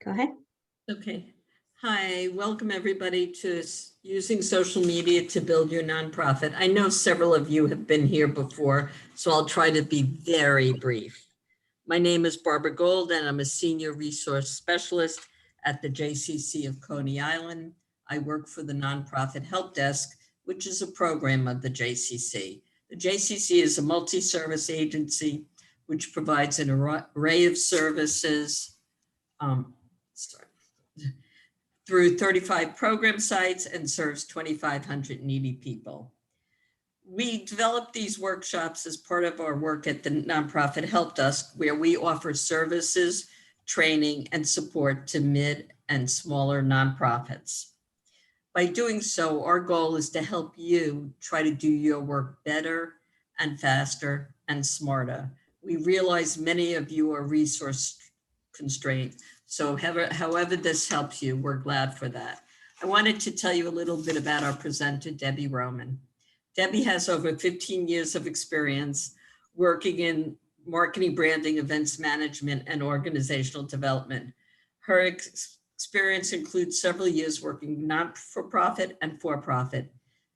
Go ahead. Okay. Hi, welcome everybody to using social media to build your nonprofit. I know several of you have been here before, so I'll try to be very brief. My name is Barbara Gold and I'm a senior resource specialist at the JCC of Coney Island. I work for the nonprofit help desk, which is a program of the JCC. The JCC is a multi-service agency which provides an array of services through 35 program sites and serves 2,500 needy people. We developed these workshops as part of our work at the nonprofit help desk, where we offer services, training, and support to mid and smaller nonprofits. By doing so, our goal is to help you try to do your work better and faster and smarter. We realize many of you are resource constrained, so however this helps you, we're glad for that. I wanted to tell you a little bit about our presenter, Debbie Roman. Debbie has over 15 years of experience working in marketing, branding, events management, and organizational development. Her experience includes several years working not-for-profit and for-profit.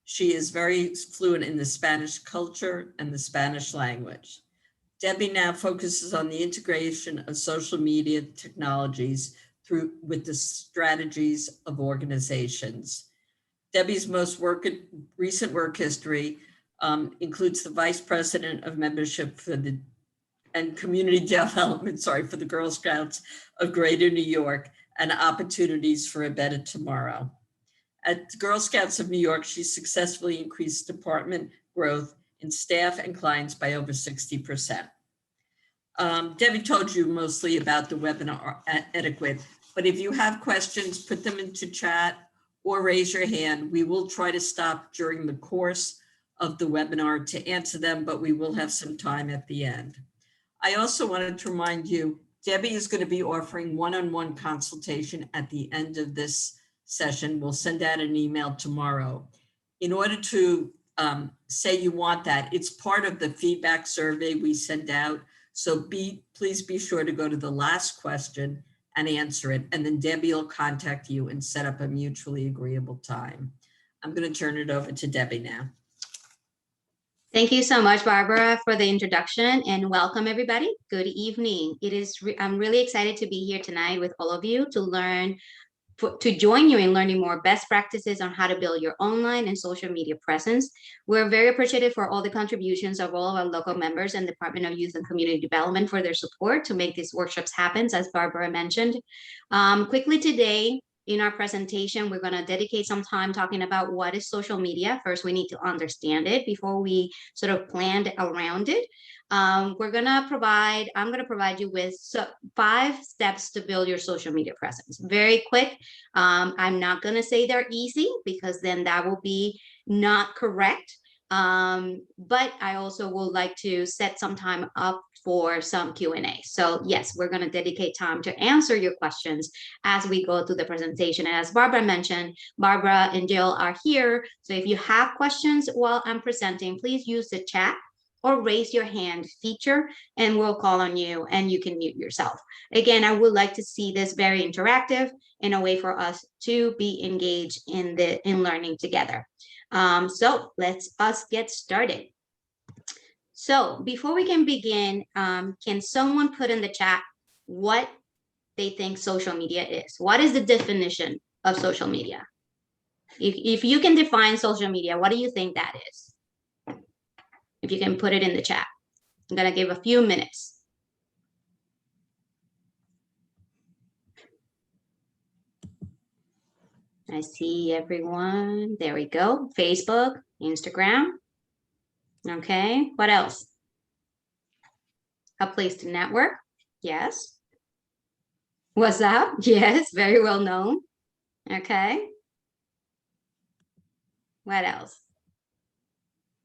She is very fluent in the Spanish culture and the Spanish language. Debbie now focuses on the integration of social media technologies with the strategies of organizations. Debbie's most recent work history includes the Vice President of Membership and Community Development, for the Girl Scouts of Greater New York and Opportunities for a Better Tomorrow. At the Girl Scouts of New York, she successfully increased department growth in staff and clients by over 60%. Debbie told you mostly about the webinar etiquette, but if you have questions, put them into chat or raise your hand. We will try to stop during the course of the webinar to answer them, but we will have some time at the end. I also wanted to remind you, Debbie is going to be offering one-on-one consultation at the end of this session. We'll send out an email tomorrow. In order to say you want that, it's part of the feedback survey we send out. So please be sure to go to the last question and answer it. And then Debbie will contact you and set up a mutually agreeable time. I'm going to turn it over to Debbie now. Thank you so much, Barbara, for the introduction, and welcome everybody. Good evening. I'm really excited to be here tonight with all of you to join you in learning more best practices on how to build your online and social media presence. We're very appreciative for all the contributions of all of our local members and Department of Youth and Community Development for their support to make these workshops happen, as Barbara mentioned. Quickly today, in our presentation, we're going to dedicate some time talking about what is social media. First, we need to understand it before we sort of plan around it. I'm going to provide you with 5 steps to build your social media presence. Very quick. I'm not going to say they're easy because then that will be not correct. But I also would like to set some time up for some Q&A. So yes, we're going to dedicate time to answer your questions as we go through the presentation. And as Barbara mentioned, Barbara and Jill are here. So if you have questions while I'm presenting, please use the chat or raise your hand feature and we'll call on you and you can mute yourself. Again, I would like to see this very interactive in a way for us to be engaged in learning together. So let's get started. So before we can begin, can someone put in the chat what they think social media is? What is the definition of social media? If you can define social media, what do you think that is? If you can put it in the chat. I'm going to give a few minutes. I see everyone. There we go. Facebook, Instagram. Okay, what else? A place to network. Yes. WhatsApp. Yes, very well known. Okay. What else?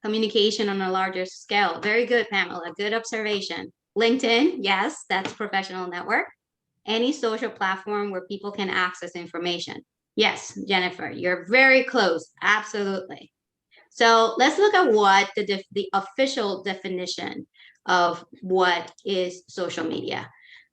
Communication on a larger scale. Very good, Pamela. Good observation. LinkedIn. Yes, that's professional network. Any social platform where people can access information. Yes, Jennifer, you're very close. Absolutely. So let's look at what the official definition of what is social media.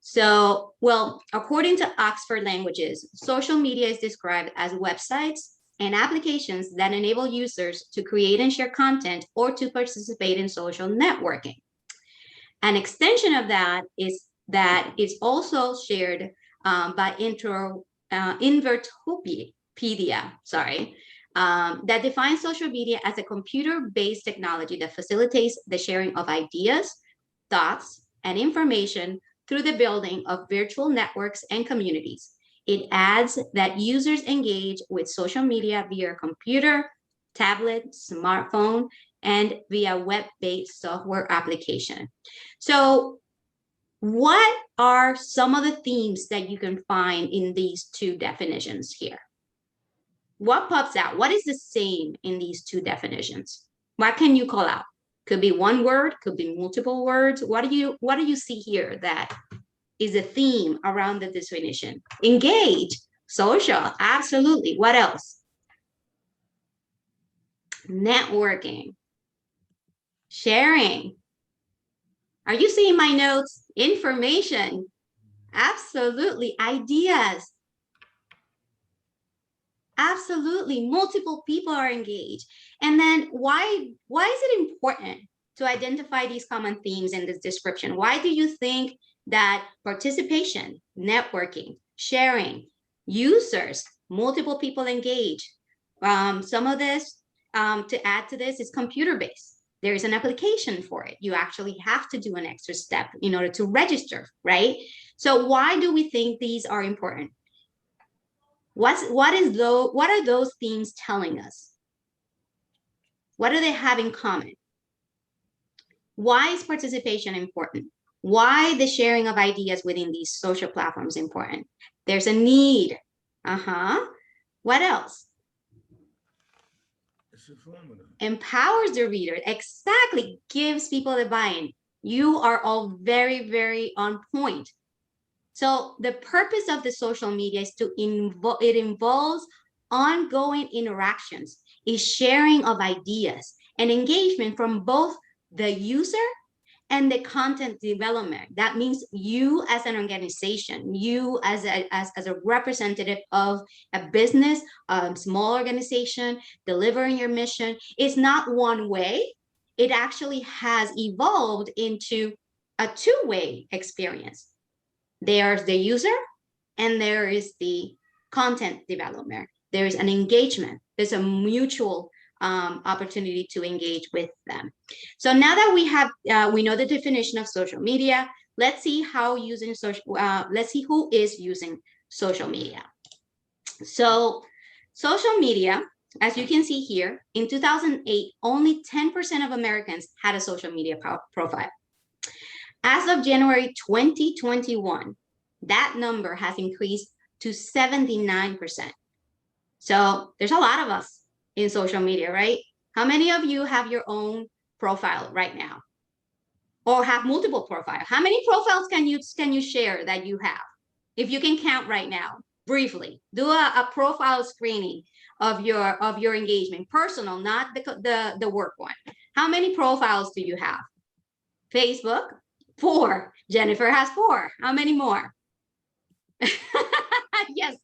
So, well, according to Oxford Languages, social media is described as websites and applications that enable users to create and share content or to participate in social networking. An extension of that is also shared by Invertopedia, that defines social media as a computer-based technology that facilitates the sharing of ideas, thoughts, and information through the building of virtual networks and communities. It adds that users engage with social media via computer, tablet, smartphone, and via web-based software application. So what are some of the themes that you can find in these two definitions here? What pops out? What is the same in these two definitions? What can you call out? Could be one word, could be multiple words. What do you see here that is a theme around the definition? Engage, social, absolutely. What else? Networking, sharing. Are you seeing my notes? Information, absolutely. Ideas, absolutely. Multiple people are engaged. And then why is it important to identify these common themes in this description? Why do you think that participation, networking, sharing, users, multiple people engage? Some of this, to add to this, is computer-based. There is an application for it. You actually have to do an extra step in order to register, right? So why do we think these are important? What are those themes telling us? What do they have in common? Why is participation important? Why the sharing of ideas within these social platforms important? There's a need. What else? It's informative. Empowers the reader. Exactly. Gives people the buy-in. You are all very, very on point. So the purpose of the social media is it involves ongoing interactions, is sharing of ideas and engagement from both the user and the content development. That means you as an organization, you as a representative of a business, a small organization, delivering your mission. It's not one way. It actually has evolved into a two-way experience. There's the user and there is the content development. There is an engagement. There's a mutual opportunity to engage with them. So now that we know the definition of social media, let's see let's see who is using social media. So social media, as you can see here, in 2008, only 10% of Americans had a social media profile. As of January 2021, that number has increased to 79%. So there's a lot of us in social media, right? How many of you have your own profile right now? Or have multiple profiles? How many profiles can you share that you have? If you can count right now, briefly, do a profile screening of your engagement, personal, not the work one. How many profiles do you have? Facebook, 4. Jennifer has 4. How many more? Yes,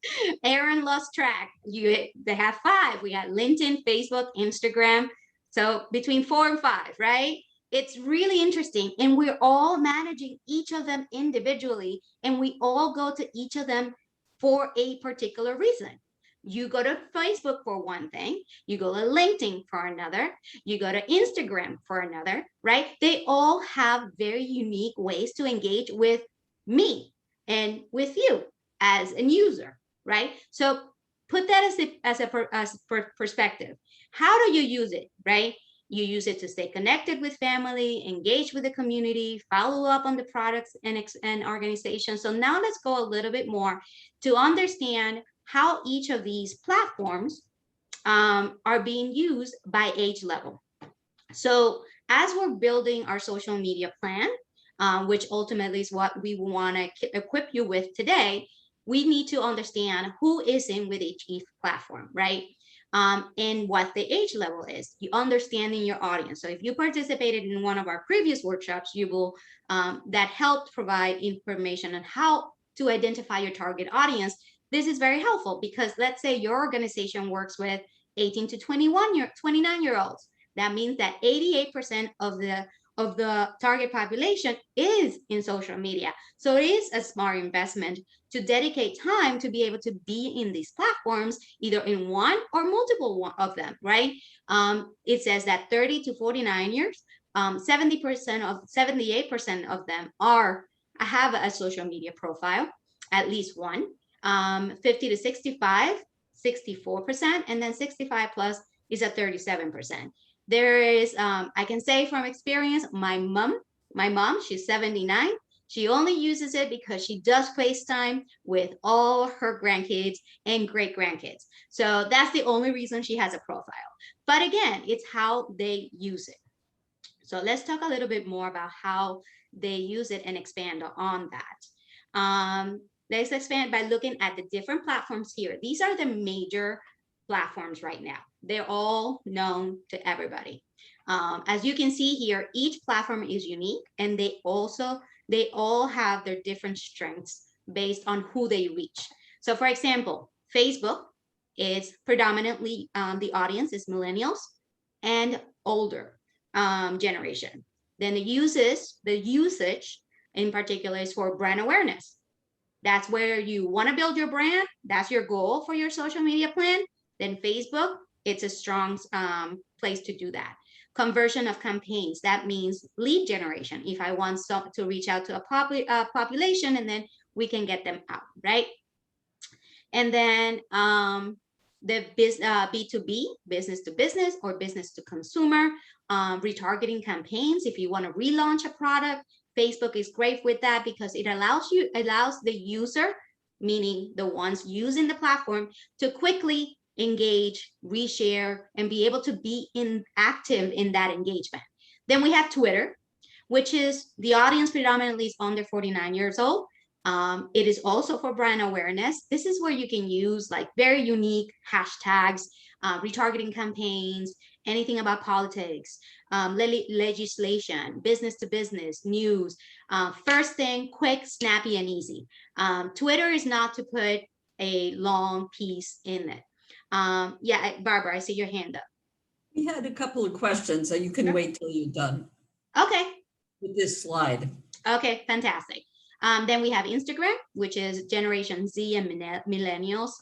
Aaron lost track. They have 5. We had LinkedIn, Facebook, Instagram. So between 4 and 5, right? It's really interesting. And we're all managing each of them individually. And we all go to each of them for a particular reason. You go to Facebook for one thing, you go to LinkedIn for another, you go to Instagram for another, right? They all have very unique ways to engage with me and with you as a user, right? So put that as a perspective. How do you use it, right? You use it to stay connected with family, engage with the community, follow up on the products and organizations. So now let's go a little bit more to understand how each of these platforms are being used by age level. So as we're building our social media plan, which ultimately is what we want to equip you with today, we need to understand who is in with each platform, right? and what the age level is, you understanding your audience. So if you participated in one of our previous workshops, you will that helped provide information on how to identify your target audience. This is very helpful because let's say your organization works with 18 to 29-year-olds. That means that 88% of the target population is in social media. So it is a smart investment to dedicate time to be able to be in these platforms, either in one or multiple of them, right? It says that 30 to 49 years, 78% of them have a social media profile, at least one. 50 to 65, 64%, and then 65 plus is at 37%. There is, I can say from experience, my mom, she's 79. She only uses it because she does FaceTime with all her grandkids and great grandkids. So that's the only reason she has a profile. But again, it's how they use it. So let's talk a little bit more about how they use it and expand on that. Let's expand by looking at the different platforms here. These are the major platforms right now. They're all known to everybody. As you can see here, each platform is unique, and they all have their different strengths based on who they reach. So for example, Facebook is predominantly, the audience is millennials and older generation. Then the usage in particular is for brand awareness. That's where you want to build your brand. That's your goal for your social media plan. Then Facebook, it's a strong place to do that. Conversion of campaigns, that means lead generation. If I want to reach out to a population, and then we can get them out, right? And then the B2B, business to business or business to consumer, retargeting campaigns. If you want to relaunch a product, Facebook is great with that because it allows the user, meaning the ones using the platform, to quickly engage, reshare, and be able to be active in that engagement. Then we have Twitter, which is the audience predominantly is under 49 years old. It is also for brand awareness. This is where you can use like very unique hashtags, retargeting campaigns, anything about politics, legislation, business to business, news. First thing, quick, snappy, and easy. Twitter is not to put a long piece in it. Yeah, Barbara, I see your hand up. We had a couple of questions, so you can wait till you're done Okay. with this slide. Okay, fantastic. Then we have Instagram, which is Generation Z and millennials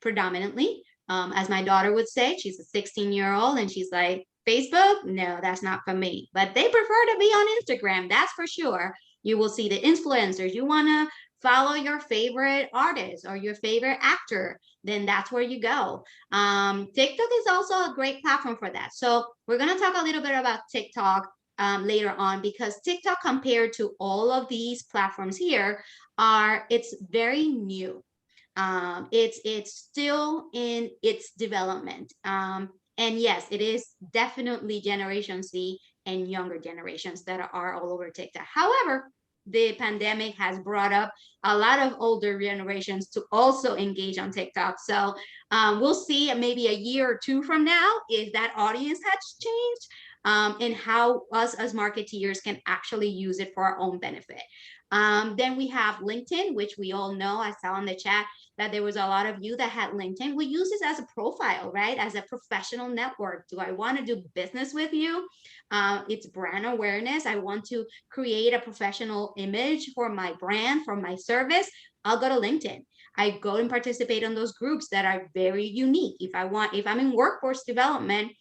predominantly. As my daughter would say, she's a 16-year-old and she's like, Facebook? No, that's not for me. But they prefer to be on Instagram, that's for sure. You will see the influencers. You want to follow your favorite artist or your favorite actor, then that's where you go. TikTok is also a great platform for that. So we're going to talk a little bit about TikTok later on, because TikTok, compared to all of these platforms here, it's very new. It's still in its development. And yes, it is definitely Generation Z and younger generations that are all over TikTok. However, the pandemic has brought up a lot of older generations to also engage on TikTok. So we'll see maybe a year or two from now if that audience has changed, and how us as marketeers can actually use it for our own benefit. Then we have LinkedIn, which we all know. I saw in the chat that there was a lot of you that had LinkedIn. We use this as a profile, right? As a professional network. Do I want to do business with you? It's brand awareness. I want to create a professional image for my brand, for my service. I'll go to LinkedIn. I go and participate in those groups that are very unique. If I'm in workforce development,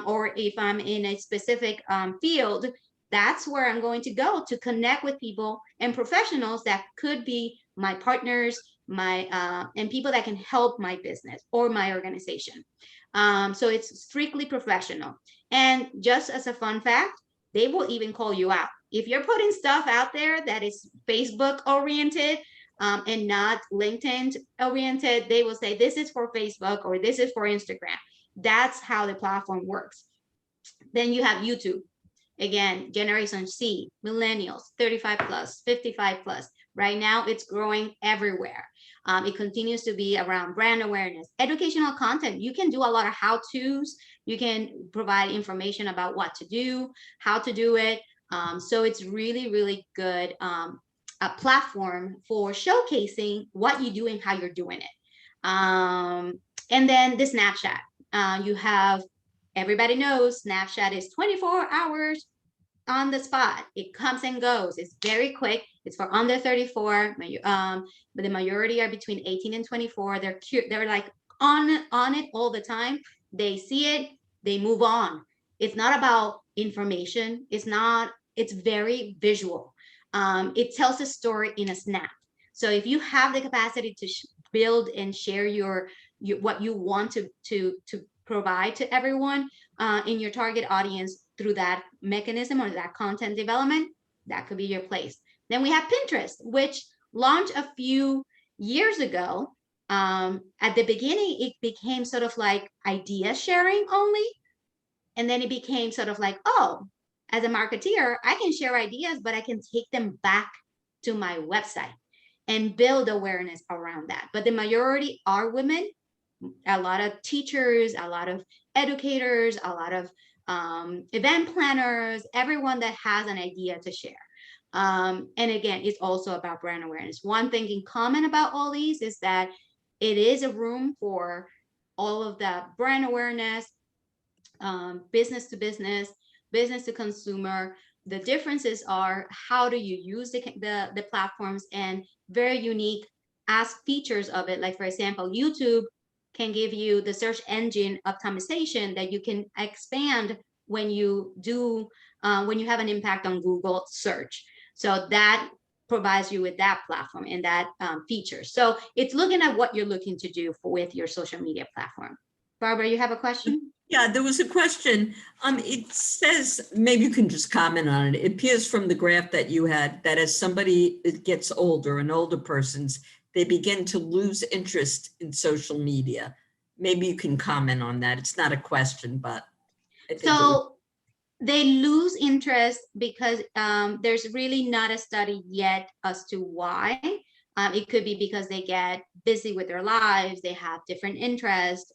or if I'm in a specific field, that's where I'm going to go to connect with people and professionals that could be my partners, and people that can help my business or my organization. So it's strictly professional. And just as a fun fact, they will even call you out. If you're putting stuff out there that is Facebook oriented, and not LinkedIn oriented, they will say this is for Facebook or this is for Instagram. That's how the platform works. Then you have YouTube. Again, Generation C, millennials, 35 plus, 55 plus, Right now, it's growing everywhere. It continues to be around brand awareness, educational content. You can do a lot of how-tos. You can provide information about what to do, how to do it. So it's really, really good a platform for showcasing what you do and how you're doing it. And then the Snapchat. You have, everybody knows Snapchat is 24 hours on the spot. It comes and goes. It's very quick. It's for under 34. But the majority are between 18 and 24. They're cute. They're like on it all the time. They see it, they move on. It's not about information. It's not, it's very visual. It tells a story in a snap. So if you have the capacity to build and share your what you want to provide to everyone in your target audience through that mechanism or that content development, that could be your place. Then we have Pinterest, which launched a few years ago. At the beginning, it became sort of like idea sharing only. And then it became sort of like, oh, as a marketeer, I can share ideas, but I can take them back to my website and build awareness around that. But the majority are women, a lot of teachers, a lot of educators, a lot of event planners, everyone that has an idea to share. And again, it's also about brand awareness. One thing in common about all these is that it is a room for all of that brand awareness, business to business, business to consumer. The differences are how do you use the platforms, and very unique as features of it. Like for example, YouTube can give you the search engine optimization that you can expand when you do when you have an impact on Google search. So that provides you with that platform and that feature. So it's looking at what you're looking to do with your social media platform. Barbara, you have a question? Yeah, there was a question. It says, maybe you can just comment on it. It appears from the graph that you had that as somebody gets older, an older person's, they begin to lose interest in social media. Maybe you can comment on that. It's not a question, but I think it would. So they lose interest because there's really not a study yet as to why. It could be because they get busy with their lives, they have different interests,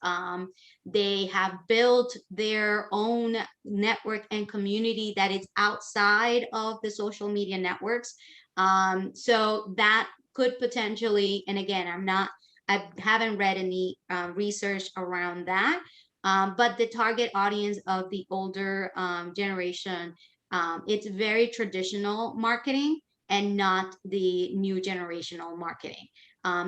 they have built their own network and community that is outside of the social media networks. So that could potentially, and again, I haven't read any research around that, but the target audience of the older generation, it's very traditional marketing and not the new generational marketing.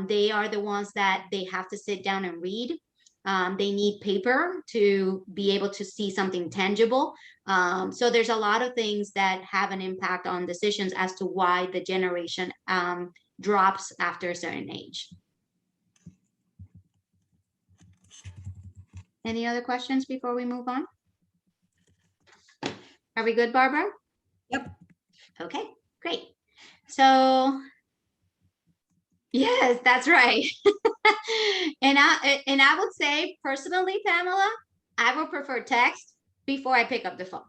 They are the ones that they have to sit down and read. They need paper to be able to see something tangible. So there's a lot of things that have an impact on decisions as to why the generation drops after a certain age. Any other questions before we move on? Are we good, Barbara? Yep. Okay, great. So yes, that's right. And I would say personally, Pamela, I would prefer text before I pick up the phone.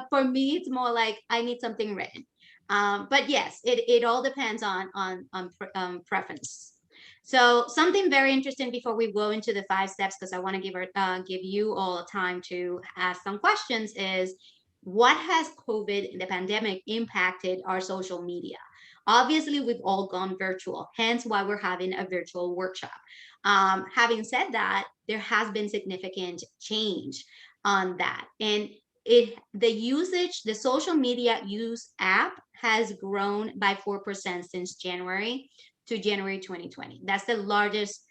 For me, it's more like I need something written. But yes, it all depends on preference. So something very interesting before we go into the 5 steps, because I want to give you all time to ask some questions, is what has COVID, the pandemic, impacted our social media? Obviously, we've all gone virtual, hence why we're having a virtual workshop. Having said that, there has been significant change on that. And the social media use app has grown by 4% since January to January 2020. That's the largest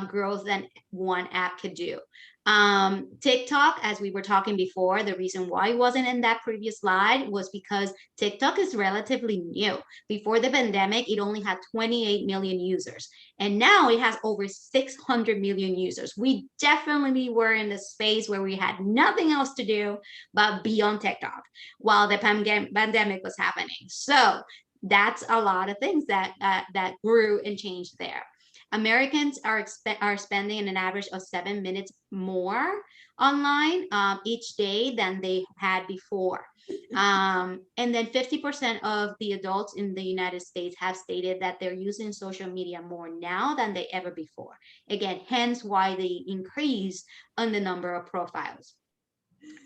growth that one app could do. TikTok, as we were talking before, the reason why it wasn't in that previous slide was because TikTok is relatively new. Before the pandemic, it only had 28 million users, and now it has over 600 million users. We definitely were in the space where we had nothing else to do but be on TikTok while the pandemic was happening. So that's a lot of things that grew and changed there. Americans are spending an average of 7 minutes more online each day than they had before. And then 50% of the adults in the United States have stated that they're using social media more now than they ever before. Again, hence why the increase on the number of profiles.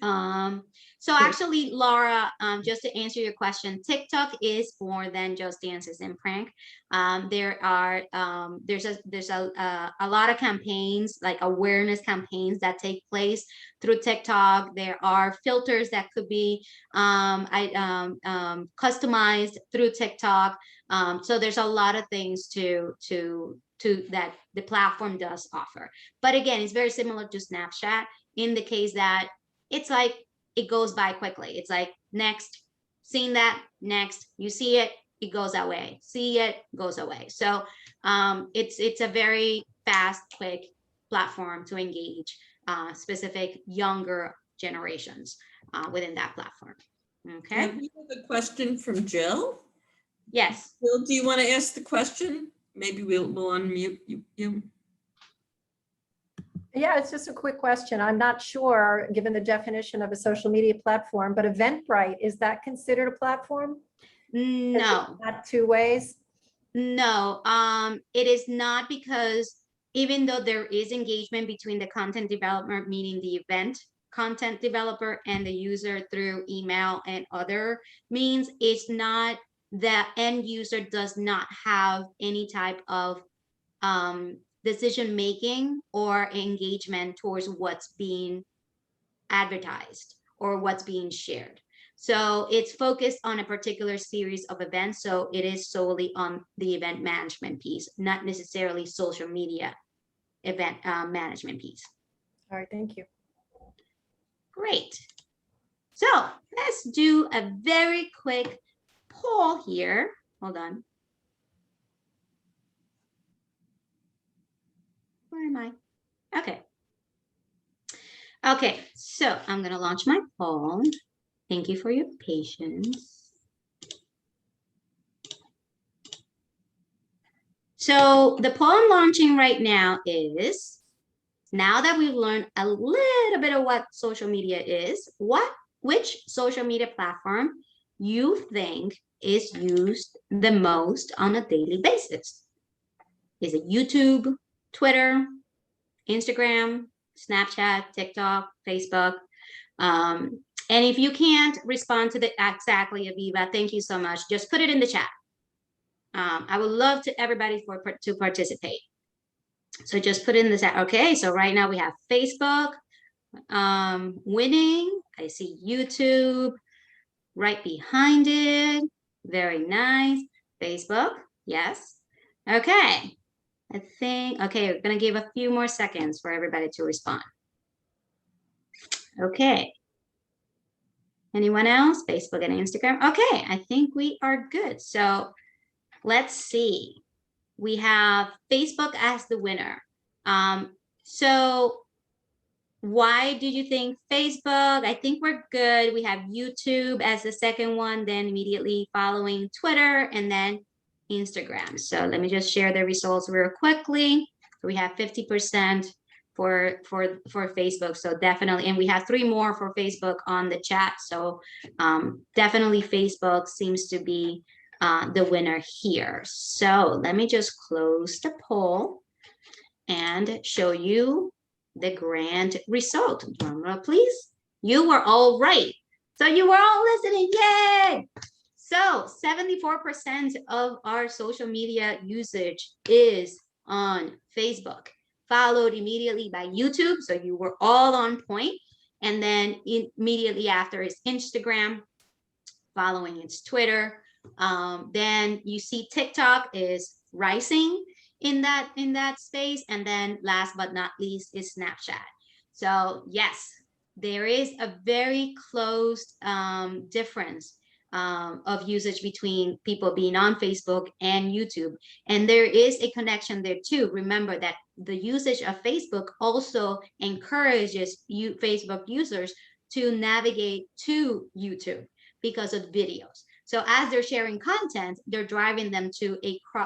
So actually, Laura, just to answer your question, TikTok is more than just dances and prank. There's a lot of campaigns, like awareness campaigns, that take place through TikTok. There are filters that could be customized through TikTok. So there's a lot of things to that the platform does offer. But again, it's very similar to Snapchat in the case that it's like it goes by quickly. It's like next, seeing that, next, you see it, it goes away. See it, goes away. So it's a very fast, quick platform to engage specific younger generations within that platform. Okay. And we have a question from Jill. Yes. Jill, do you want to ask the question? Maybe we'll unmute you. Yeah, it's just a quick question. I'm not sure, given the definition of a social media platform, but Eventbrite, is that considered a platform? No. Not two ways? No, it is not, because even though there is engagement between the content developer, meaning the event content developer, and the user through email and other means, it's not, the end user does not have any type of decision making or engagement towards what's being advertised or what's being shared. So it's focused on a particular series of events. So it is solely on the event management piece, not necessarily social media event management piece. All right, thank you. Great. So let's do a very quick poll here. Hold on. Where am I? Okay. Okay, so I'm going to launch my poll. Thank you for your patience. So the poll I'm launching right now is, now that we've learned a little bit of what social media is, which social media platform you think is used the most on a daily basis? Is it YouTube, Twitter, Instagram, Snapchat, TikTok, Facebook? And if you can't respond to the exactly, Aviva, thank you so much. Just put it in the chat. I would love to everybody to participate. So just put in the chat. Okay, so right now we have Facebook winning. I see YouTube right behind it. Very nice. Facebook, yes. Okay, I think, okay, we're gonna give a few more seconds for everybody to respond. Okay. Anyone else? Facebook and Instagram. Okay, I think we are good. So let's see. We have Facebook as the winner. So why do you think Facebook? I think we're good. We have YouTube as the second one, then immediately following Twitter, and then Instagram. So let me just share the results real quickly. We have 50% for Facebook. So definitely, and we have 3 more for Facebook on the chat. So definitely Facebook seems to be the winner here. So let me just close the poll and show you the grand result. Drum roll, please. You were all right. So you were all listening. Yay! So 74% of our social media usage is on Facebook, followed immediately by YouTube. So you were all on point. And then immediately after is Instagram, following it's Twitter. Then you see TikTok is rising in that space. And then last but not least is Snapchat. So yes, there is a very close difference of usage between people being on Facebook and YouTube. And there is a connection there too. Remember that the usage of Facebook also encourages Facebook users to navigate to YouTube because of videos. So as they're sharing content, they're driving them to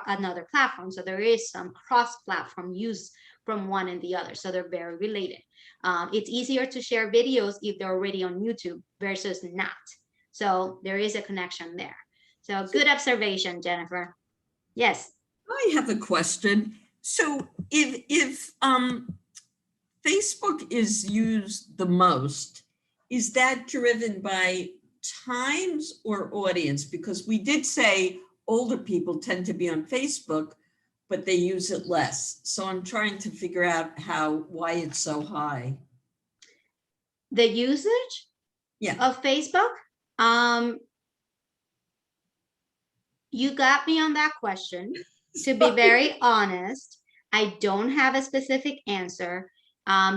another platform. So there is some cross-platform use from one and the other. So they're very related. It's easier to share videos if they're already on YouTube versus not. So there is a connection there. So good observation, Jennifer. Yes. I have a question. So if Facebook is used the most, is that driven by times or audience? Because we did say older people tend to be on Facebook, but they use it less. So I'm trying to figure out why it's so high. The usage of Facebook? You got me on that question. To be very honest, I don't have a specific answer.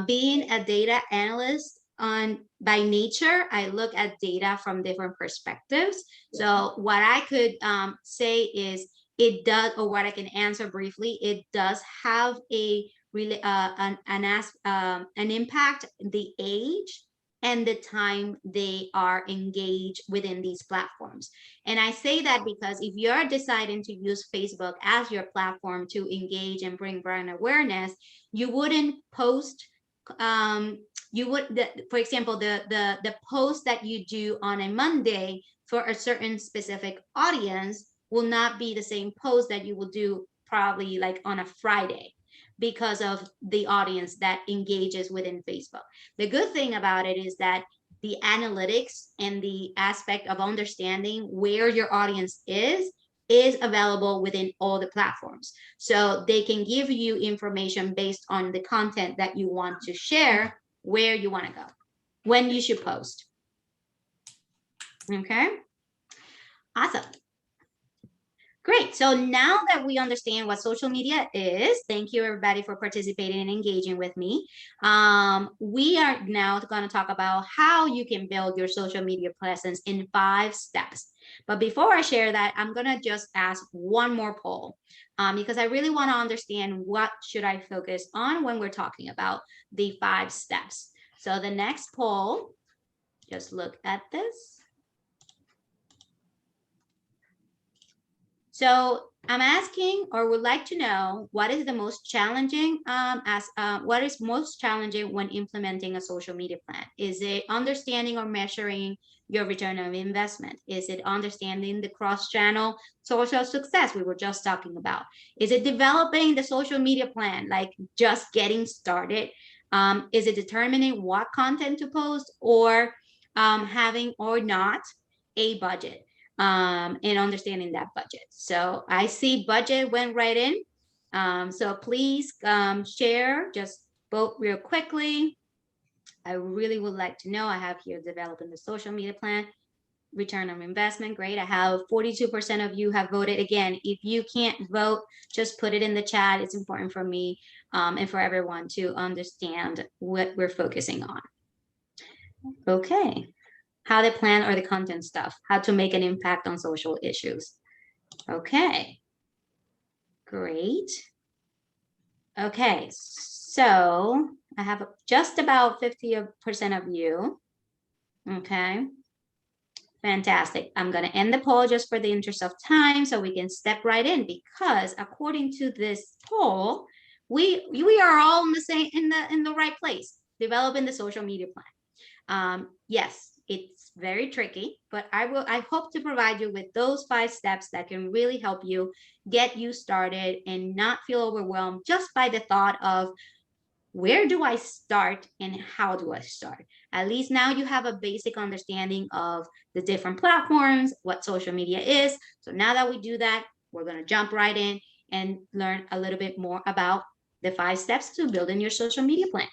Being a data analyst by nature, I look at data from different perspectives. So what I could say is it does, or what I can answer briefly, it does have a really an impact, the age and the time they are engaged within these platforms. And I say that because if you're deciding to use Facebook as your platform to engage and bring brand awareness, you wouldn't post, for example, the post that you do on a Monday for a certain specific audience will not be the same post that you will do probably like on a Friday, because of the audience that engages within Facebook. The good thing about it is that the analytics and the aspect of understanding where your audience is available within all the platforms. So they can give you information based on the content that you want to share, where you want to go, when you should post. Okay. Awesome. Great. So now that we understand what social media is, thank you everybody for participating and engaging with me. We are now going to talk about how you can build your social media presence in 5 steps. But before I share that, I'm going to just ask one more poll because I really want to understand what should I focus on when we're talking about the 5 steps. So the next poll, just look at this. So I'm asking, or would like to know, what is the most challenging what is most challenging when implementing a social media plan? Is it understanding or measuring your return on investment? Is it understanding the cross-channel social success we were just talking about? Is it developing the social media plan, like just getting started? Is it determining what content to post, or having or not a budget? And understanding that budget. So I see budget went right in. So please share, just vote real quickly. I really would like to know. I have here developing the social media plan, return on investment. Great. I have 42% of you have voted. Again, if you can't vote, just put it in the chat. It's important for me and for everyone to understand what we're focusing on. Okay. How to plan or the content stuff, how to make an impact on social issues. Okay, great. Okay, so I have just about 50% of you. Okay, fantastic. I'm going to end the poll just for the interest of time so we can step right in, because according to this poll, we are all in the same in the right place, developing the social media plan. Yes, it's very tricky, but I hope to provide you with those 5 steps that can really help you get you started and not feel overwhelmed just by the thought of where do I start and how do I start? At least now you have a basic understanding of the different platforms, what social media is. So now that we do that, we're going to jump right in and learn a little bit more about the 5 steps to building your social media plan.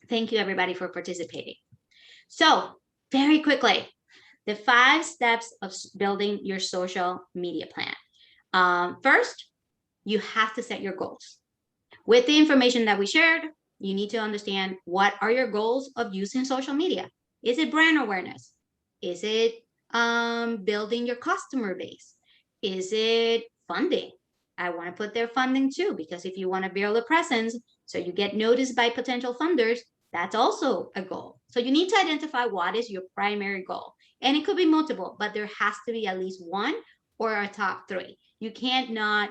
Thank you everybody for participating. So very quickly, the 5 steps of building your social media plan. First, you have to set your goals. With the information that we shared, you need to understand what are your goals of using social media. Is it brand awareness? Is it building your customer base? Is it funding? I want to put their funding too, because if you want to build a presence so you get noticed by potential funders, that's also a goal. So you need to identify what is your primary goal. And it could be multiple, but there has to be at least one or a top 3. You can't not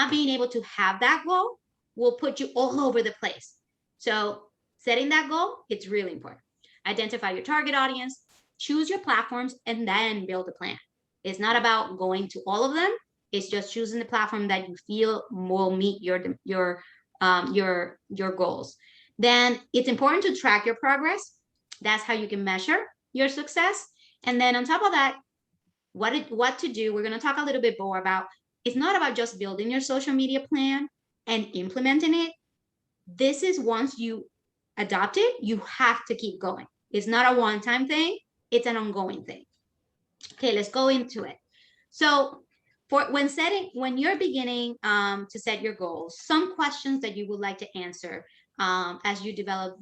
being able to have that goal will put you all over the place. So setting that goal, it's really important. Identify your target audience, choose your platforms and then build a plan. It's not about going to all of them. It's just choosing the platform that you feel will meet your goals. Then it's important to track your progress. That's how you can measure your success. And then on top of that, what to do, we're going to talk a little bit more about. It's not about just building your social media plan and implementing it. This is once you adopt it, you have to keep going. It's not a one-time thing. It's an ongoing thing. Okay, let's go into it. So when you're beginning to set your goals, some questions that you would like to answer as you develop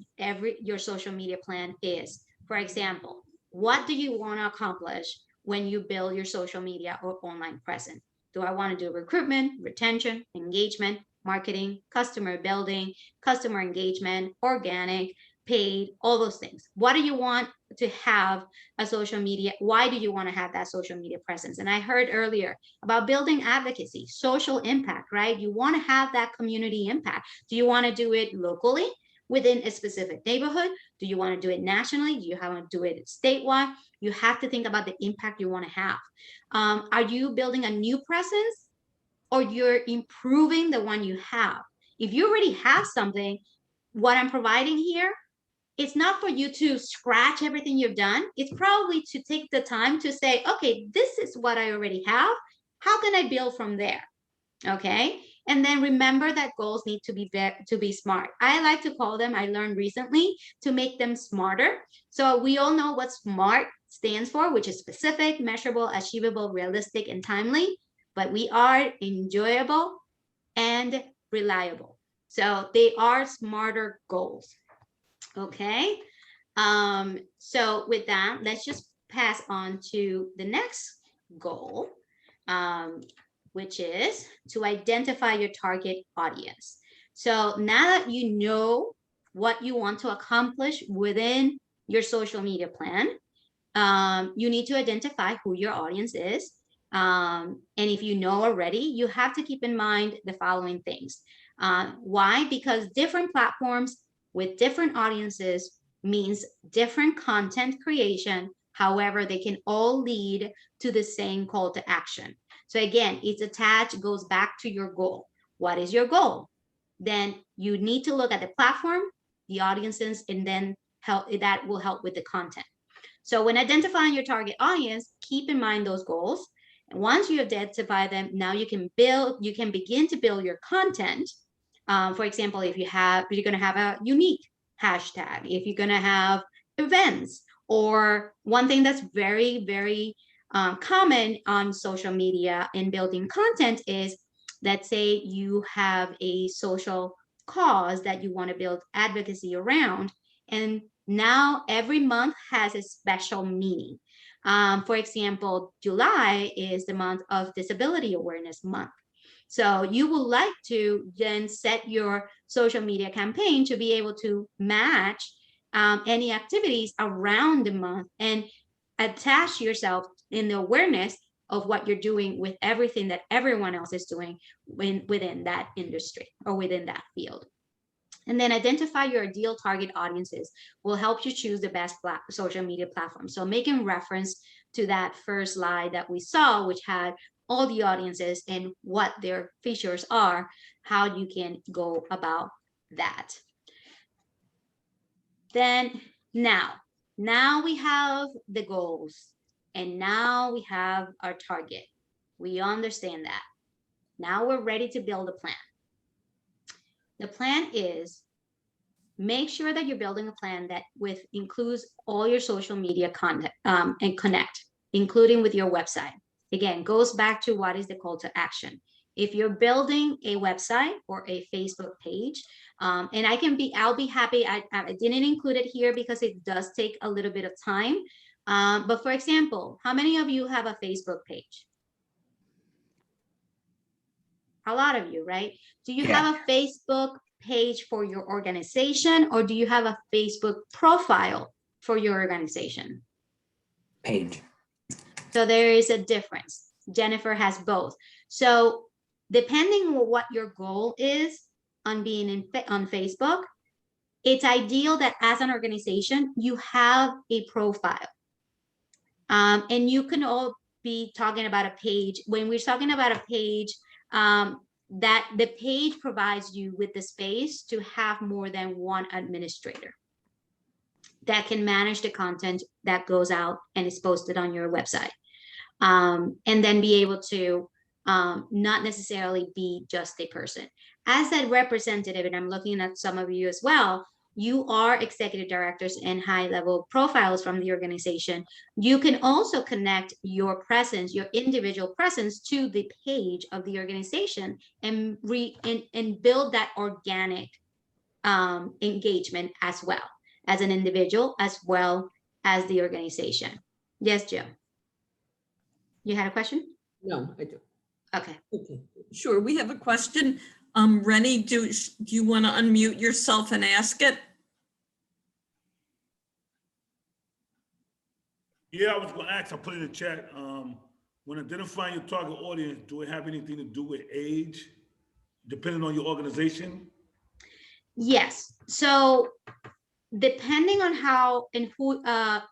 your social media plan is, for example, what do you want to accomplish when you build your social media or online presence? Do I want to do recruitment, retention, engagement, marketing, customer building, customer engagement, organic, paid, all those things? What do you want to have a social media? Why do you want to have that social media presence? And I heard earlier about building advocacy, social impact, right? You want to have that community impact. Do you want to do it locally within a specific neighborhood? Do you want to do it nationally? Do you want to do it statewide? You have to think about the impact you want to have. Are you building a new presence, or you're improving the one you have? If you already have something, what I'm providing here, it's not for you to scratch everything you've done. It's probably to take the time to say, okay, this is what I already have. How can I build from there? Okay. And then remember that goals need to be smart. I like to call them, I learned recently, to make them smarter. So we all know what SMART stands for, which is specific, measurable, achievable, realistic, and timely. But we are enjoyable and reliable. So they are smarter goals. Okay. So with that, let's just pass on to the next goal, which is to identify your target audience. So now that you know what you want to accomplish within your social media plan, you need to identify who your audience is. And if you know already, you have to keep in mind the following things. Why? Because different platforms with different audiences means different content creation. However, they can all lead to the same call to action. So again, it's attached, goes back to your goal. What is your goal? Then you need to look at the platform, the audiences, and then that will help with the content. So when identifying your target audience, keep in mind those goals. And once you identify them, now you can begin to build your content. For example, if you're going to have a unique hashtag, if you're going to have events, or one thing that's very, very common on social media in building content is, let's say you have a social cause that you want to build advocacy around, and now every month has a special meaning. For example, July is the month of Disability Awareness Month. So you would like to then set your social media campaign to be able to match any activities around the month and attach yourself in the awareness of what you're doing with everything that everyone else is doing within that industry or within that field. And then identify your ideal target audiences will help you choose the best social media platform. So making reference to that first slide that we saw, which had all the audiences and what their features are, how you can go about that. Then now we have the goals, and now we have our target. We understand that. Now we're ready to build a plan. The plan is, make sure that you're building a plan that includes all your social media content and connect, including with your website. Again, goes back to what is the call to action. If you're building a website or a Facebook page, and I'll be happy. I didn't include it here because it does take a little bit of time. But for example, how many of you have a Facebook page? A lot of you, right? Do you have a Facebook page for your organization, or do you have a Facebook profile for your organization? Page. So there is a difference. Jennifer has both. So depending on what your goal is on being on Facebook, it's ideal that as an organization, you have a profile. And you can all be talking about a page. When we're talking about a page, that the page provides you with the space to have more than one administrator that can manage the content that goes out and is posted on your website. And then be able to not necessarily be just a person. As that representative, and I'm looking at some of you as well, you are executive directors and high-level profiles from the organization. You can also connect your presence, your individual presence, to the page of the organization and build that organic engagement as well, as an individual, as well as the organization. Yes, Joe. You had a question? No, I do. Okay. Okay, sure. We have a question. Rennie, do you want to unmute yourself and ask it? Yeah, I was going to ask, I put in the chat, when identifying your target audience, do it have anything to do with age, depending on your organization? Yes. So depending on how and who,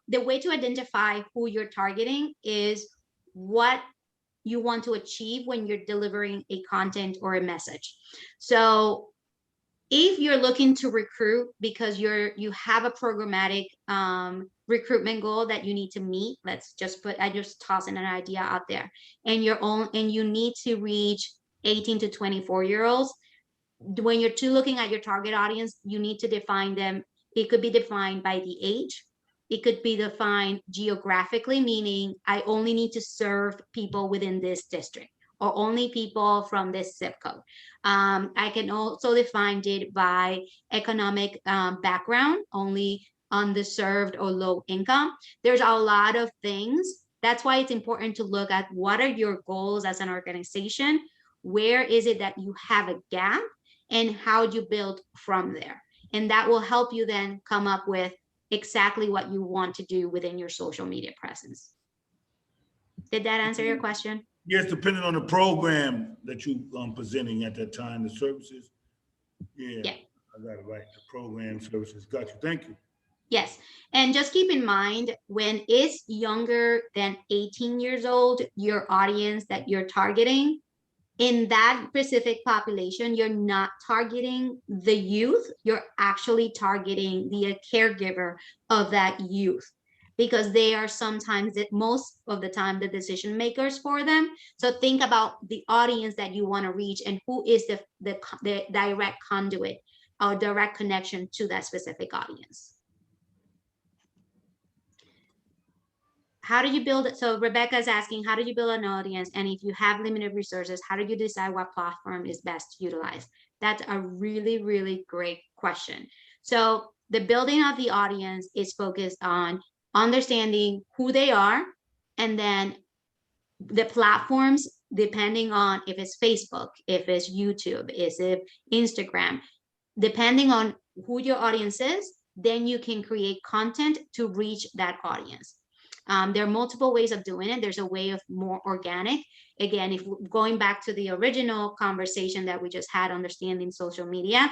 the way to identify who you're targeting is what you want to achieve when you're delivering a content or a message. So if you're looking to recruit because you have a programmatic recruitment goal that you need to meet, let's just I just tossing an idea out there, and you need to reach 18 to 24-year-olds. When you're looking at your target audience, you need to define them. It could be defined by the age. It could be defined geographically, meaning I only need to serve people within this district or only people from this zip code. I can also define it by economic background, only underserved or low income. There's a lot of things. That's why it's important to look at what are your goals as an organization, where is it that you have a gap, and how do you build from there. And that will help you then come up with exactly what you want to do within your social media presence. Did that answer your question? Yes, depending on the program that you presenting at that time, the services. Yeah, I got it right. The program services. Got you. Thank you. Yes. And just keep in mind, when it's younger than 18 years old, your audience that you're targeting, in that specific population, you're not targeting the youth, you're actually targeting the caregiver of that youth, because they are sometimes, most of the time, the decision makers for them. So think about the audience that you want to reach and who is the direct conduit or direct connection to that specific audience. How do you build it? So Rebecca is asking, how do you build an audience? And if you have limited resources, how do you decide what platform is best to utilize? That's a really, really great question. So the building of the audience is focused on understanding who they are, and then the platforms, depending on if it's Facebook, if it's YouTube, if it's Instagram, depending on who your audience is, then you can create content to reach that audience. There are multiple ways of doing it. There's a way of more organic. Again, if going back to the original conversation that we just had, understanding social media,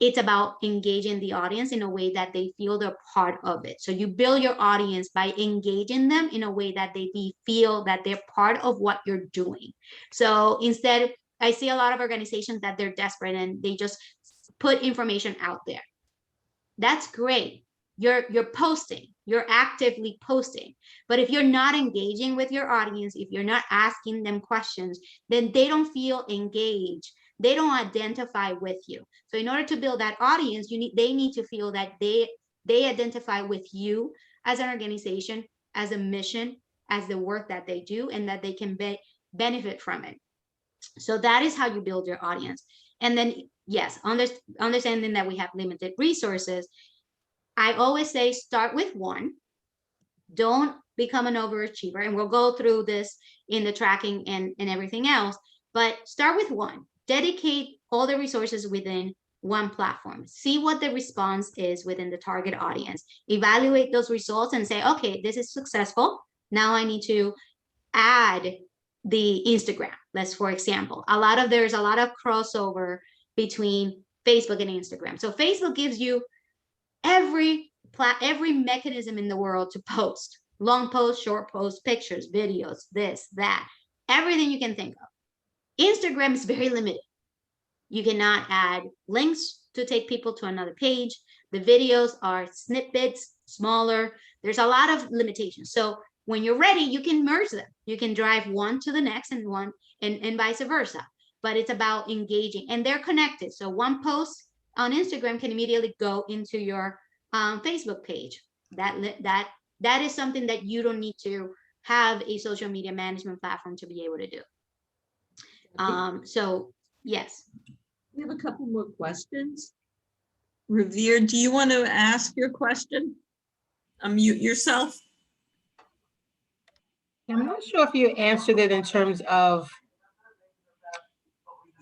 it's about engaging the audience in a way that they feel they're part of it. So you build your audience by engaging them in a way that they feel that they're part of what you're doing. So instead, I see a lot of organizations that they're desperate and they just put information out there. That's great. You're posting, you're actively posting. But if you're not engaging with your audience, if you're not asking them questions, then they don't feel engaged. They don't identify with you. So in order to build that audience, they need to feel that they identify with you as an organization, as a mission, as the work that they do, and that they can benefit from it. So that is how you build your audience. And then, yes, understanding that we have limited resources, I always say start with one. Don't become an overachiever. And we'll go through this in the tracking and everything else. But start with one. Dedicate all the resources within one platform. See what the response is within the target audience. Evaluate those results and say, okay, this is successful. Now I need to add the Instagram. Let's, for example, there's a lot of crossover between Facebook and Instagram. So Facebook gives you every mechanism in the world to post. long posts, short posts, pictures, videos, this, that, everything you can think of. Instagram is very limited. You cannot add links to take people to another page. The videos are snippets, smaller. There's a lot of limitations. So when you're ready, you can merge them. You can drive one to the next and one and vice versa. But it's about engaging, and they're connected. So one post on Instagram can immediately go into your Facebook page. That is something that you don't need to have a social media management platform to be able to do. So yes. We have a couple more questions. Revere, do you want to ask your question? Unmute yourself. I'm not sure if you answered it in terms of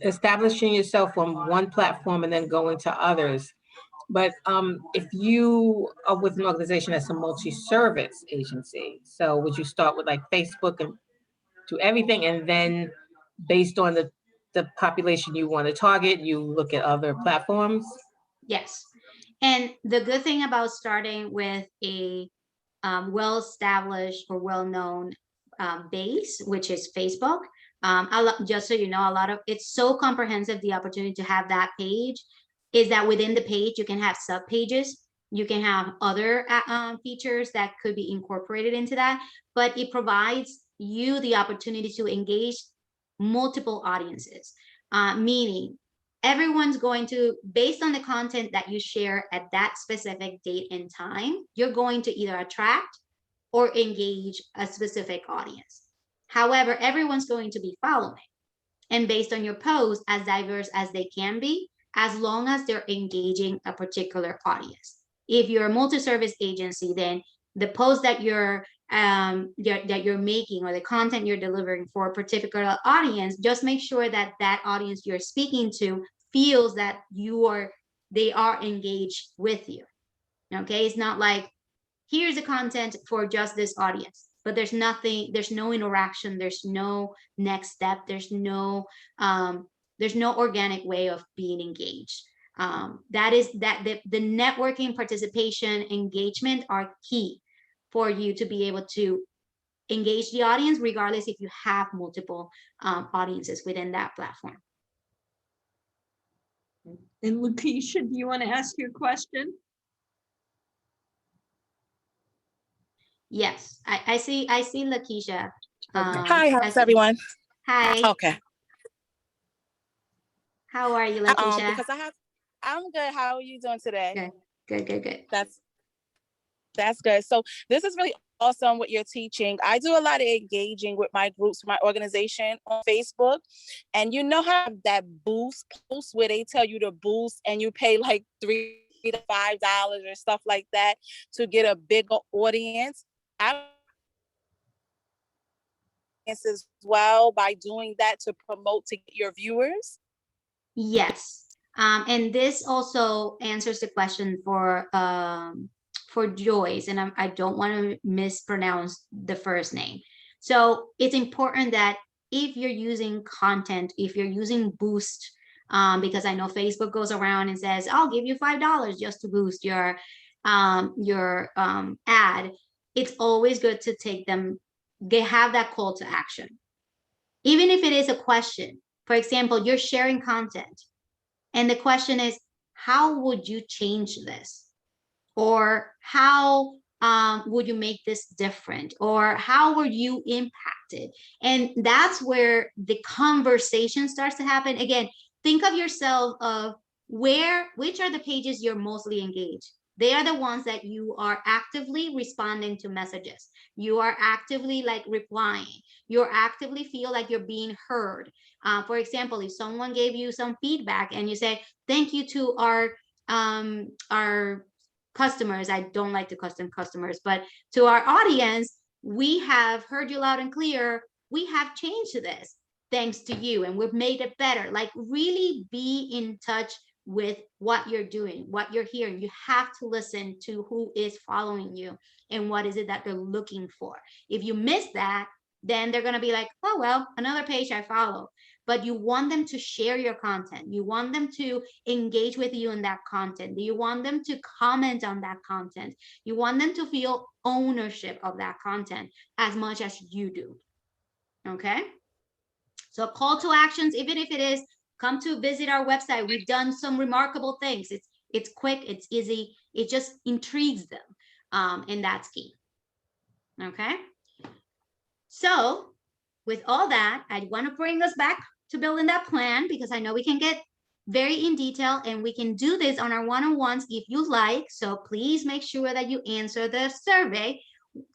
establishing yourself on one platform and then going to others. But if you are with an organization that's a multi-service agency, so would you start with like Facebook and do everything, and then based on the population you want to target, you look at other platforms? Yes. And the good thing about starting with a well-established or well-known base, which is Facebook, just so you know, it's so comprehensive, the opportunity to have that page, is that within the page, you can have sub pages. You can have other features that could be incorporated into that, but it provides you the opportunity to engage multiple audiences, meaning everyone's going to, based on the content that you share at that specific date and time, you're going to either attract or engage a specific audience. However, everyone's going to be following, and based on your posts, as diverse as they can be, as long as they're engaging a particular audience. If you're a multi-service agency, then the post that you're making, or the content you're delivering for a particular audience, just make sure that that audience you're speaking to feels that they are engaged with you. Okay, it's not like, here's the content for just this audience, but there's no interaction, there's no next step, there's no organic way of being engaged. The networking, participation, engagement are key for you to be able to engage the audience, regardless if you have multiple audiences within that platform. And Lakeisha, do you want to ask your question? Yes, I see Lakeisha. Hi, how's everyone? Hi. Okay. How are you, Lakeisha? I'm good. How are you doing today? Good. That's good. So this is really awesome what you're teaching. I do a lot of engaging with my groups, my organization on Facebook, and you know how that boost post where they tell you to boost and you pay like $3 to $5 or stuff like that to get a bigger audience. As well by doing that to promote to get your viewers? Yes. And this also answers the question for Joyce, and I don't want to mispronounce the first name. So it's important that if you're using content, if you're using boost, because I know Facebook goes around and says, I'll give you $5 just to boost your ad. It's always good to take them. They have that call to action. Even if it is a question, for example, you're sharing content and the question is, how would you change this? Or how would you make this different? Or how were you impacted? And that's where the conversation starts to happen. Again, think of yourself of which are the pages you're mostly engaged. They are the ones that you are actively responding to messages. You are actively like replying. You actively feel like you're being heard. For example, if someone gave you some feedback and you say, thank you to our customers, I don't like to custom customers, but to our audience, we have heard you loud and clear. We have changed this thanks to you, and we've made it better. Like, really be in touch with what you're doing, what you're hearing. You have to listen to who is following you and what is it that they're looking for. If you miss that, then they're going to be like, oh, well, another page I follow. but you want them to share your content. You want them to engage with you in that content. You want them to comment on that content. You want them to feel ownership of that content as much as you do. Okay? So call to actions, even if it is come to visit our website. We've done some remarkable things. It's quick, it's easy, it just intrigues them. And that's key. Okay. So with all that, I want to bring us back to building that plan, because I know we can get very in detail, and we can do this on our one-on-ones if you like. So please make sure that you answer the survey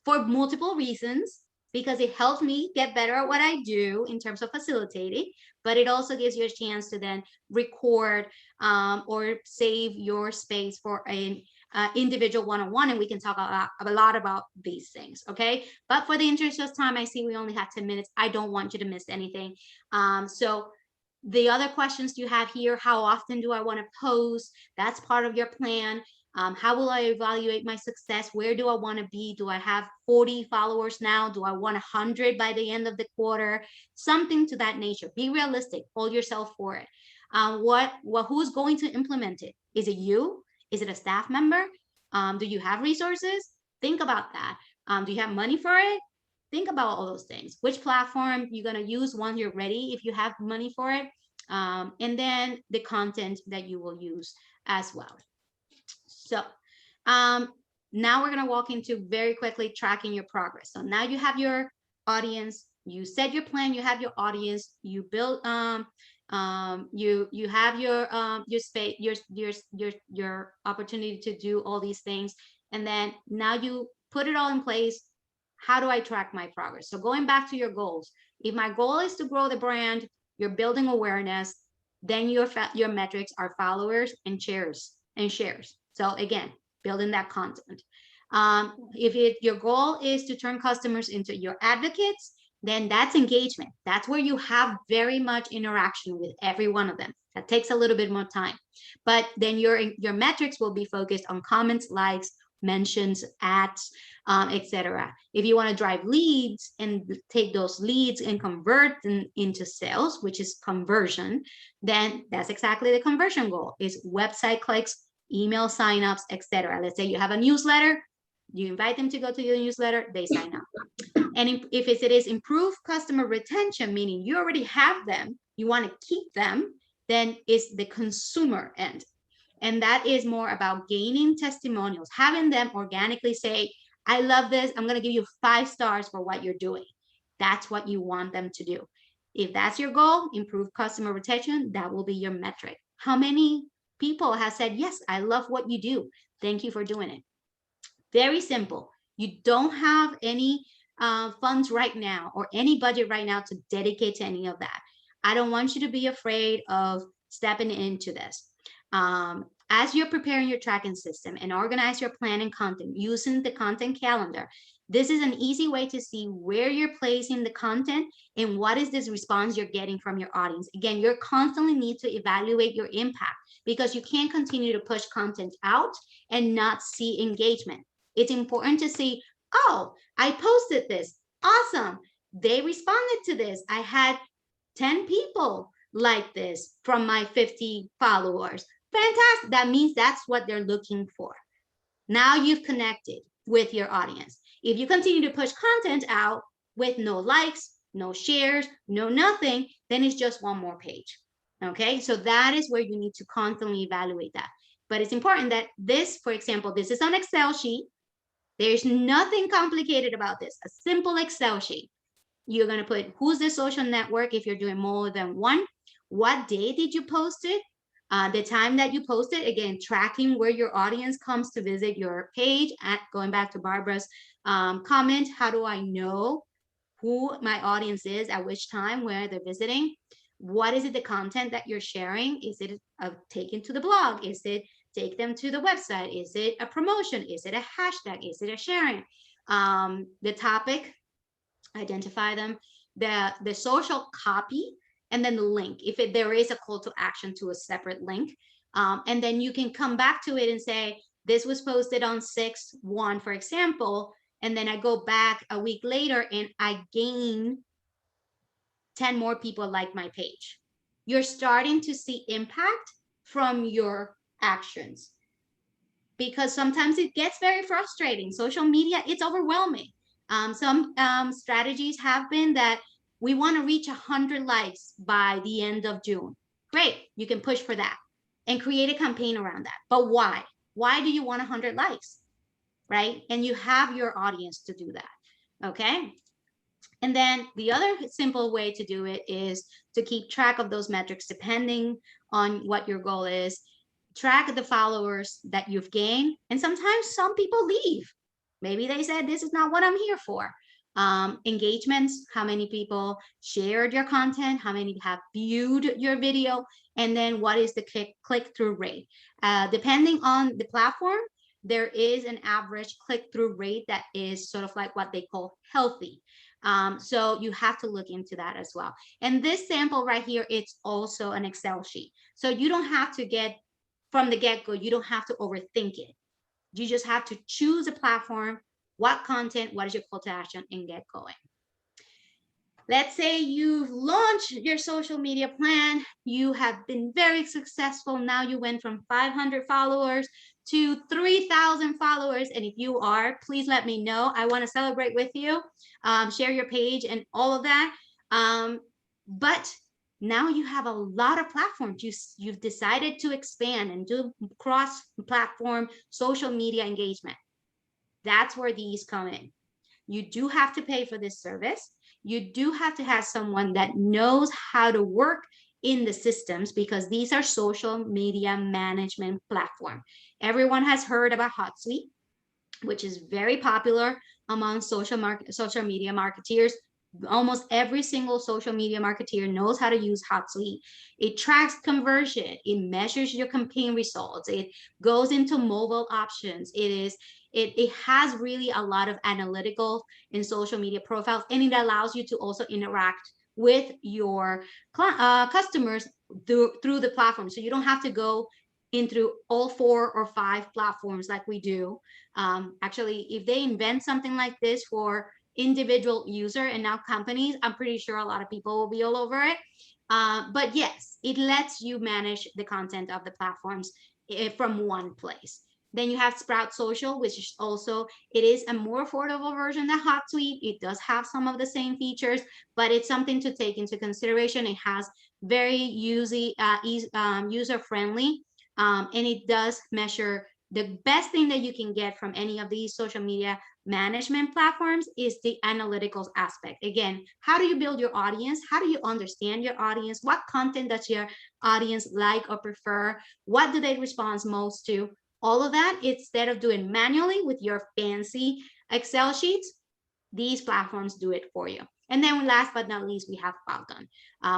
for multiple reasons, because it helps me get better at what I do in terms of facilitating, but it also gives you a chance to then record or save your space for an individual one-on-one, and we can talk a lot about these things. Okay, but for the interest of time, I see we only have 10 minutes. I don't want you to miss anything. So the other questions you have here: how often do I want to post? That's part of your plan. How will I evaluate my success? Where do I want to be? Do I have 40 followers now? Do I want 100 by the end of the quarter? Something to that nature. Be realistic. Hold yourself for it. Who's going to implement it? Is it you? Is it a staff member? Do you have resources? Think about that. Do you have money for it? Think about all those things. Which platform you're going to use once you're ready, if you have money for it. And then the content that you will use as well. So now we're going to walk into very quickly tracking your progress. So now you have your audience, you set your plan, you have your audience, you build you have your space, your opportunity to do all these things, and then now you put it all in place. How do I track my progress? So going back to your goals, if my goal is to grow the brand, you're building awareness, then your metrics are followers and shares. So again, building that content. If your goal is to turn customers into your advocates, then that's engagement. That's where you have very much interaction with every one of them. That takes a little bit more time, but then your metrics will be focused on comments, likes, mentions, ads, etc. If you want to drive leads and take those leads and convert them into sales, which is conversion, then that's exactly the conversion goal: is website clicks, email signups, etc. Let's say you have a newsletter, you invite them to go to your newsletter, they sign up. And if it is improve customer retention, meaning you already have them, you want to keep them, then it's the consumer end. And that is more about gaining testimonials, having them organically say, I love this, I'm going to give you 5 stars for what you're doing. That's what you want them to do. If that's your goal, improve customer retention, that will be your metric. How many people have said, yes, I love what you do, thank you for doing it? Very simple. You don't have any funds right now or any budget right now to dedicate to any of that. I don't want you to be afraid of stepping into this. As you're preparing your tracking system and organize your plan and content using the content calendar, this is an easy way to see where you're placing the content and what is this response you're getting from your audience. Again, you constantly need to evaluate your impact, because you can't continue to push content out and not see engagement. It's important to see, oh, I posted this, awesome, they responded to this, I had 10 people like this from my 50 followers. Fantastic. That means that's what they're looking for. Now you've connected with your audience. If you continue to push content out with no likes, no shares, no nothing, then it's just one more page. Okay, so that is where you need to constantly evaluate that. But it's important that this, for example, this is an Excel sheet. There's nothing complicated about this. A simple Excel sheet. You're going to put who's the social network if you're doing more than one. What day did you post it? The time that you posted, again, tracking where your audience comes to visit your page. Going back to Barbara's comment, how do I know who my audience is at which time, where they're visiting? What is it, the content that you're sharing? Is it taken to the blog? Is it take them to the website? Is it a promotion? Is it a hashtag? Is it a sharing? The topic, identify them, the social copy, and then the link, if there is a call to action to a separate link. And then you can come back to it and say, this was posted on 6/1, for example, and then I go back a week later and I gain 10 more people like my page. You're starting to see impact from your actions, because sometimes it gets very frustrating. Social media, it's overwhelming. Some strategies have been that we want to reach 100 likes by the end of June. Great, you can push for that and create a campaign around that. But why? Why do you want 100 likes, right? And you have your audience to do that, okay? And then the other simple way to do it is to keep track of those metrics depending on what your goal is. Track the followers that you've gained. And sometimes some people leave. Maybe they said, this is not what I'm here for. Engagements, how many people shared your content, how many have viewed your video, and then what is the click-through rate. Depending on the platform, there is an average click-through rate that is sort of like what they call healthy. So you have to look into that as well. And this sample right here, it's also an Excel sheet. So you don't have to get from the get-go, you don't have to overthink it. You just have to choose a platform, what content, what is your call to action, and get going. Let's say you've launched your social media plan, you have been very successful. Now you went from 500 followers to 3,000 followers. And if you are, please let me know. I want to celebrate with you, share your page and all of that. But now you have a lot of platforms. You've decided to expand and do cross-platform social media engagement. That's where these come in. You do have to pay for this service. You do have to have someone that knows how to work in the systems, because these are social media management platform. Everyone has heard about HotSuite, which is very popular among social media marketeers. Almost every single social media marketeer knows how to use HotSuite. It tracks conversion. It measures your campaign results. It goes into mobile options. It has really a lot of analytical in social media profiles, and it allows you to also interact with your customers through the platform. So you don't have to go in through all 4 or 5 platforms like we do. Actually, if they invent something like this for individual user and now companies, I'm pretty sure a lot of people will be all over it. But yes, it lets you manage the content of the platforms from one place. Then you have Sprout Social, which is also, it is a more affordable version than HotSuite. It does have some of the same features, but it's something to take into consideration. It has very user-friendly, and it does measure. The best thing that you can get from any of these social media management platforms is the analytical aspect. Again, how do you build your audience? How do you understand your audience? What content does your audience like or prefer? What do they respond most to? All of that, instead of doing manually with your fancy Excel sheets, these platforms do it for you. And then last but not least, we have Falcon,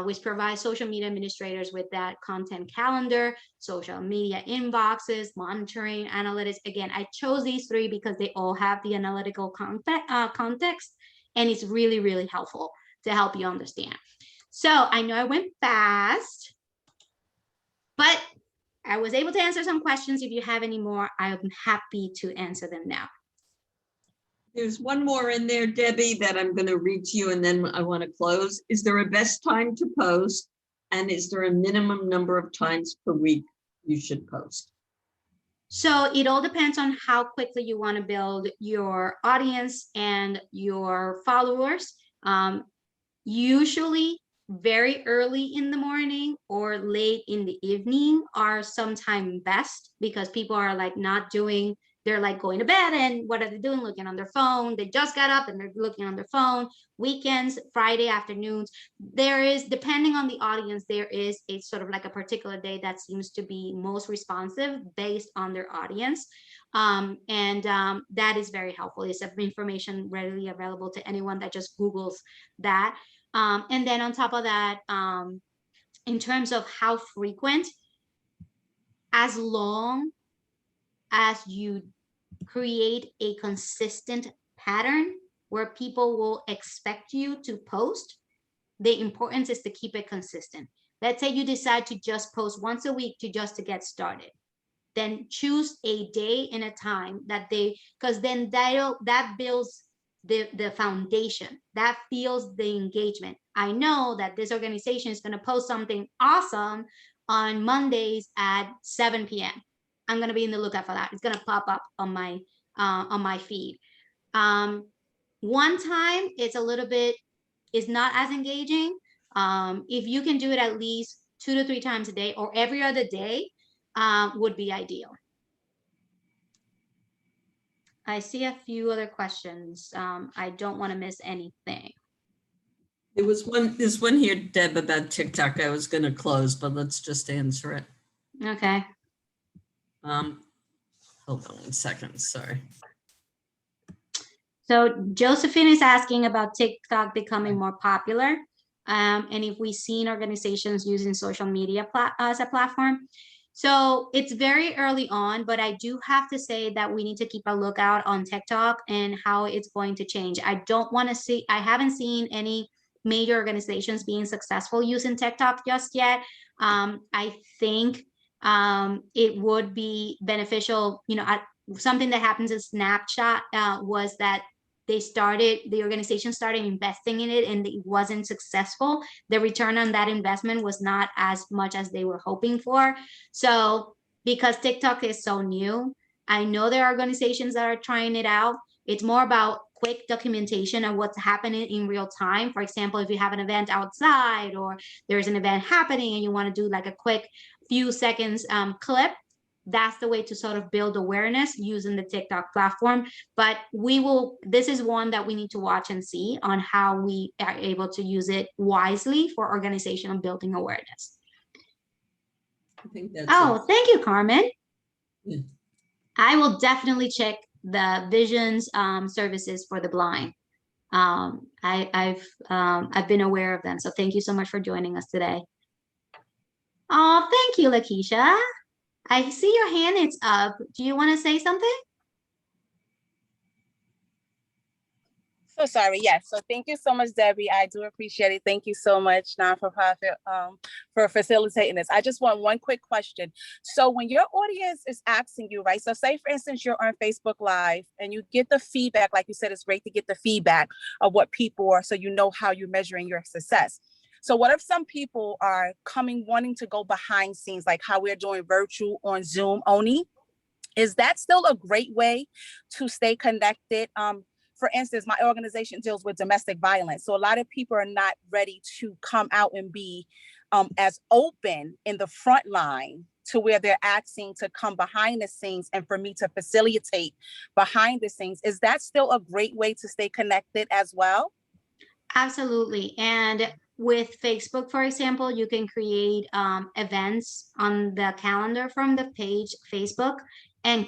which provides social media administrators with that content calendar, social media inboxes, monitoring, analytics. Again, I chose these 3 because they all have the analytical context, and it's really, really helpful to help you understand. So I know I went fast, but I was able to answer some questions. If you have any more, I'm happy to answer them now. There's one more in there, Debbie, that I'm going to read to you, and then I want to close. Is there a best time to post? And is there a minimum number of times per week you should post? So it all depends on how quickly you want to build your audience and your followers. Usually very early in the morning or late in the evening are sometimes best, because people are like not doing, they're like going to bed, and what are they doing? Looking on their phone. They just got up and they're looking on their phone. Weekends, Friday afternoons, there is, depending on the audience, there is a sort of like a particular day that seems to be most responsive based on their audience. That is very helpful. It's information readily available to anyone that just Googles that. And then on top of that, in terms of how frequent, as long as you create a consistent pattern where people will expect you to post, the importance is to keep it consistent. Let's say you decide to just post once a week to get started. Then choose a day and a time that because then that builds the foundation. That fuels the engagement. I know that this organization is going to post something awesome on Mondays at 7 p.m. I'm going to be in the lookout for that. It's going to pop up on my feed. One time it's a little bit, it's not as engaging. If you can do it at least 2 to 3 times a day or every other day, would be ideal. I see a few other questions. I don't want to miss anything. There's one here, Deb, about TikTok. I was going to close, but let's just answer it. Okay. Hold on 1 second, sorry. So Josephine is asking about TikTok becoming more popular, and if we've seen organizations using social media as a platform. So it's very early on, but I do have to say that we need to keep a lookout on TikTok and how it's going to change. I haven't seen any major organizations being successful using TikTok just yet. I think it would be beneficial. Something that happens in Snapchat was that the organization started investing in it and it wasn't successful. The return on that investment was not as much as they were hoping for. So because TikTok is so new, I know there are organizations that are trying it out. It's more about quick documentation of what's happening in real time. For example, if you have an event outside or there's an event happening and you want to do like a quick few seconds clip, that's the way to sort of build awareness using the TikTok platform. But this is one that we need to watch and see on how we are able to use it wisely for organizational building awareness. I think that's thank you, Carmen. Yeah. I will definitely check the visions services for the blind. I've been aware of them. So thank you so much for joining us today. Oh, thank you, Lakeisha. I see your hand is up. Do you want to say something? So sorry. Yes. So thank you so much, Debbie. I do appreciate it. Thank you so much, non-for-profit, for facilitating this. I just want one quick question. So when your audience is asking you, right? So say, for instance, you're on Facebook Live and you get the feedback, like you said, it's great to get the feedback of what people are, so you know how you're measuring your success. So what if some people are wanting to go behind scenes, like how we're doing virtual on Zoom only? Is that still a great way to stay connected? For instance, my organization deals with domestic violence. So a lot of people are not ready to come out and be as open in the front line to where they're asking to come behind the scenes and for me to facilitate behind the scenes. Is that still a great way to stay connected as well? Absolutely. And with Facebook, for example, you can create events on the calendar from the page Facebook and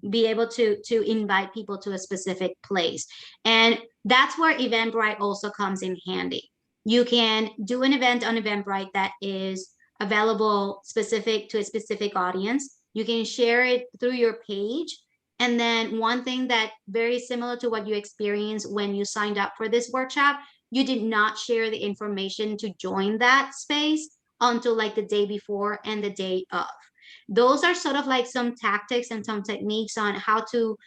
be able to invite people to a specific place. And that's where Eventbrite also comes in handy. You can do an event on Eventbrite that is available specific to a specific audience. You can share it through your page. And then one thing that very similar to what you experienced when you signed up for this workshop, you did not share the information to join that space until like the day before and the day of. Those are sort of like some tactics and some techniques on how to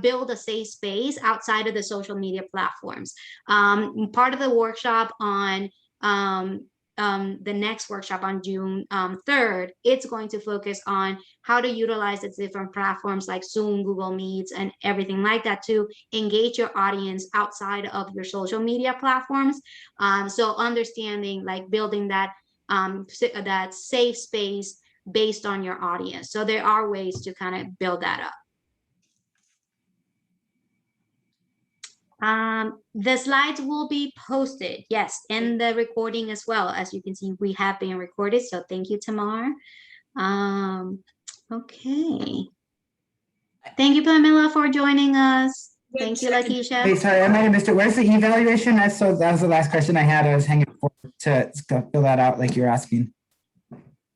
build a safe space outside of the social media platforms. Part of the workshop on the next workshop on June 3rd, it's going to focus on how to utilize the different platforms like Zoom, Google Meets, and everything like that to engage your audience outside of your social media platforms. So understanding, like building that safe space based on your audience. So there are ways to kind of build that up. The slides will be posted, yes, and the recording as well. As you can see, we have been recorded, so thank you, Tamar. Okay. Thank you, Pamela, for joining us. Thank you, Lakeisha. Hey, sorry, I might have missed it. Where's the evaluation? That was the last question I had. I was hanging for to fill that out like you're asking.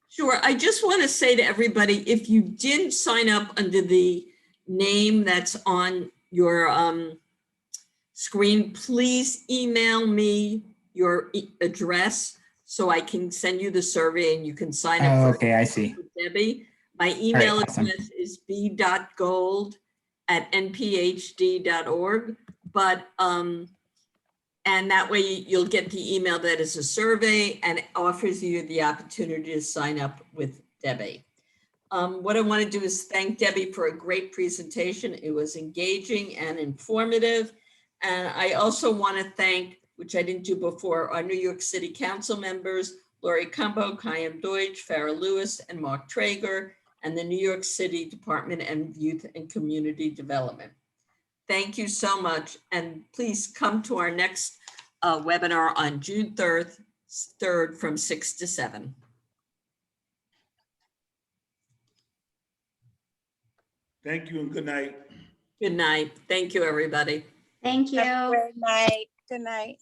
Sure. I just want to say to everybody, if you didn't sign up under the name that's on your screen, please email me your address so I can send you the survey and you can sign up. Oh, okay, I see. Debbie. My email awesome. address is b.gold@nphd.org. but, and that way you'll get the email that is a survey and it offers you the opportunity to sign up with Debbie. What I want to do is thank Debbie for a great presentation. It was engaging and informative. And I also want to thank, which I didn't do before, our New York City Council members, Lori Cumbo, Chaim Deutsch, Farah Lewis, and Mark Traeger, and the New York City Department of Youth and Community Development. Thank you so much. And please come to our next webinar on June 3rd from 6 to 7. Thank you and good night. Good night. Thank you, everybody. Thank you. Good night. Good night.